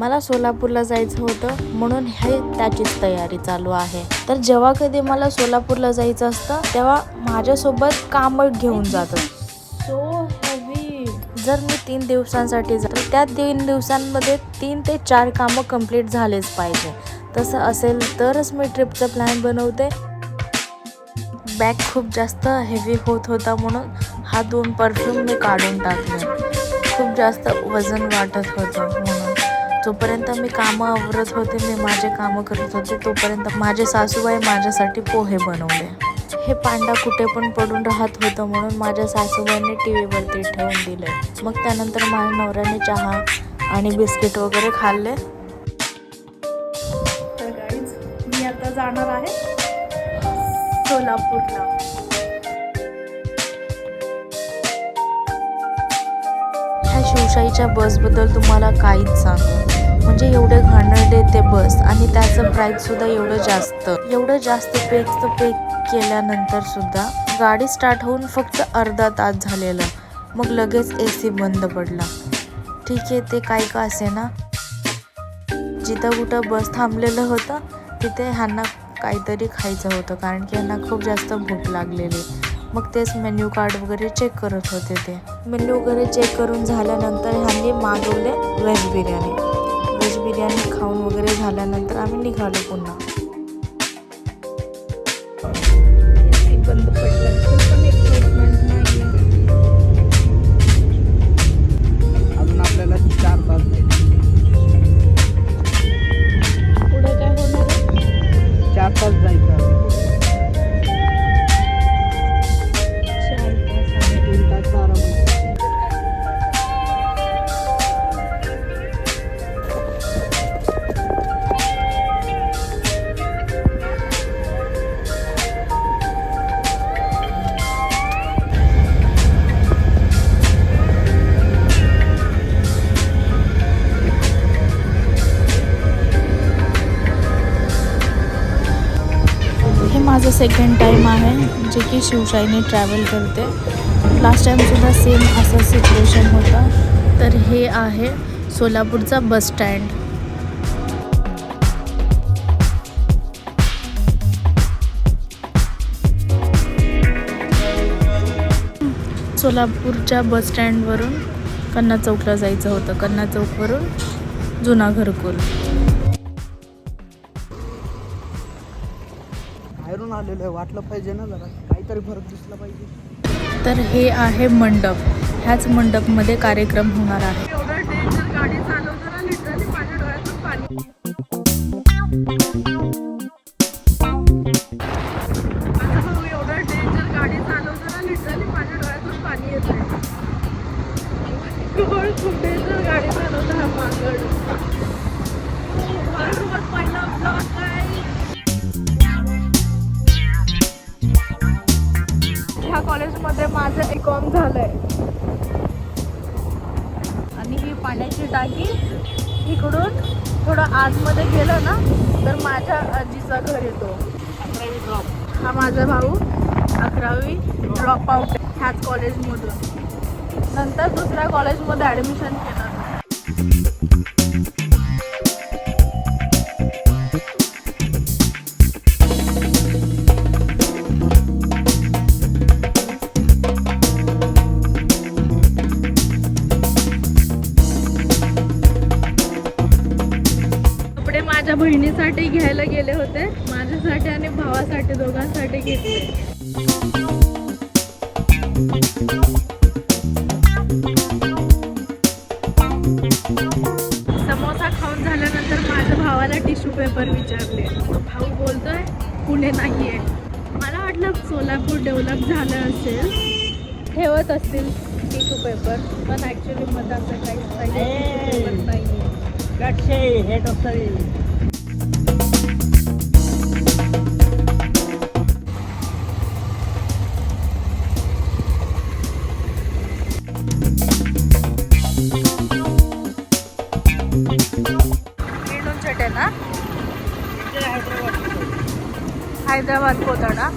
मला सोलापूरला जायचं होतं म्हणून त्याचीच तयारी चालू आहे। तर जेव्हा कधी मला सोलापूरला जायचं असतं तेव्हा माझ्यासोबत काम घेऊन जातात। So heavy. जर मी 3 दिवसांसाठी जाते त्या 3 दिवसांमध्ये 3 ते 4 कामं कंप्लीट झालेच पाहिजे। तसं असेल तरच मी ट्रिपचा प्लॅन बनवते। बॅग खूप जास्त हेवी होत होता म्हणून हा 2 परफ्यूम मी काढून टाकले। खूप जास्त वजन वाटत होतं म्हणून जोपर्यंत मी कामं आवरत होते, मी माझे कामं करत होते, तोपर्यंत माझे सासूबाई माझ्यासाठी पोहे बनवले। हे पांडा कुठे पण पडून राहत होतं म्हणून माझ्या सासूबाईंनी टीव्हीवरती ठेवून दिले। मग त्यानंतर माझ्या नवऱ्याने चहा आणि बिस्किट वगैरे खाल्ले। तर गाईज मी आता जाणार आहे सोलापूरला। ह्या शिवशाहीच्या बसबद्दल तुम्हाला काहीच सांगू, म्हणजे एवढे घाणेरडे ते बस आणि त्याचं प्राईस सुद्धा एवढं जास्त पे केल्यानंतर सुद्धा गाडी स्टार्ट होऊन फक्त अर्धा तास झालेलं, मग लगेच AC बंद पडला। ठीक आहे, ते काय का असे ना, जिथं कुठं बस थांबलेलं होतं तिथे ह्यांना काहीतरी खायचं होतं, कारण की ह्यांना खूप जास्त भूक लागलेली। मग तेच मेन्यू कार्ड वगैरे चेक करत होते। ते मेन्यू वगैरे चेक करून झाल्यानंतर ह्यांनी मागवले व्हेज बिर्याणी। व्हेज बिर्याणी खाऊन वगैरे झाल्यानंतर आम्ही निघालो पुन्हा। बंद पडलं, पण एक्साइटमेंट नाही। अजून आपल्याला 4 तास पुढे काय होणार आहे? 4 तास जायचं आहे। 4 तास 3 तास आराम। माझं सेकंड टाईम आहे जे की शिवशाहीने ट्रॅव्हल करते। लास्ट टाईमसुद्धा सेम असं सिच्युएशन होता। तर हे आहे सोलापूरचा बस स्टँड। सोलापूरच्या बस स्टँडवरून कन्ना चौकला जायचं होतं। कन्ना चौकवरून जुना घरकुल। बाहेरून आलेलं आहे, वाटलं पाहिजे ना जरा काहीतरी फरक दिसला पाहिजे। तर हे आहे मंडप। ह्याच मंडपमध्ये कार्यक्रम होणार आहे। गाडी चालवताना लिटरली माझ्या डोळ्यातून पाणी एवढं डेंजर गाडी चालवताना लिटरली माझ्या डोळ्यातून पाणी येत आहे। खूप डेंजर गाडी चालवता हा मागड। पहिला ब्लॉक काय ह्या कॉलेजमध्ये माझं BCom झालंय आणि ही पाण्याची टाकी इकडून थोडं आतमध्ये गेलं ना तर माझ्या आजीचा घर येतो। 11वी ड्रॉप। हा माझा भाऊ 11वी ड्रॉप आउट ह्याच कॉलेजमधून। नंतर दुसऱ्या कॉलेजमध्ये ॲडमिशन केलं। माझ्या बहिणीसाठी घ्यायला गेले होते, माझ्यासाठी आणि भावासाठी दोघांसाठी घेतले। समोसा खाऊन झाल्यानंतर माझ्या भावाला टिश्यू पेपर विचारले। भाऊ बोलतोय पुणे नाहीये। मला वाटलं सोलापूर डेव्हलप झालं असेल, ठेवत असतील टिश्यू पेपर, पण ॲक्च्युली मध्ये असं काहीच पाहिजे नाही। हेड ऑफ ना हैदराबाद कोथाडा।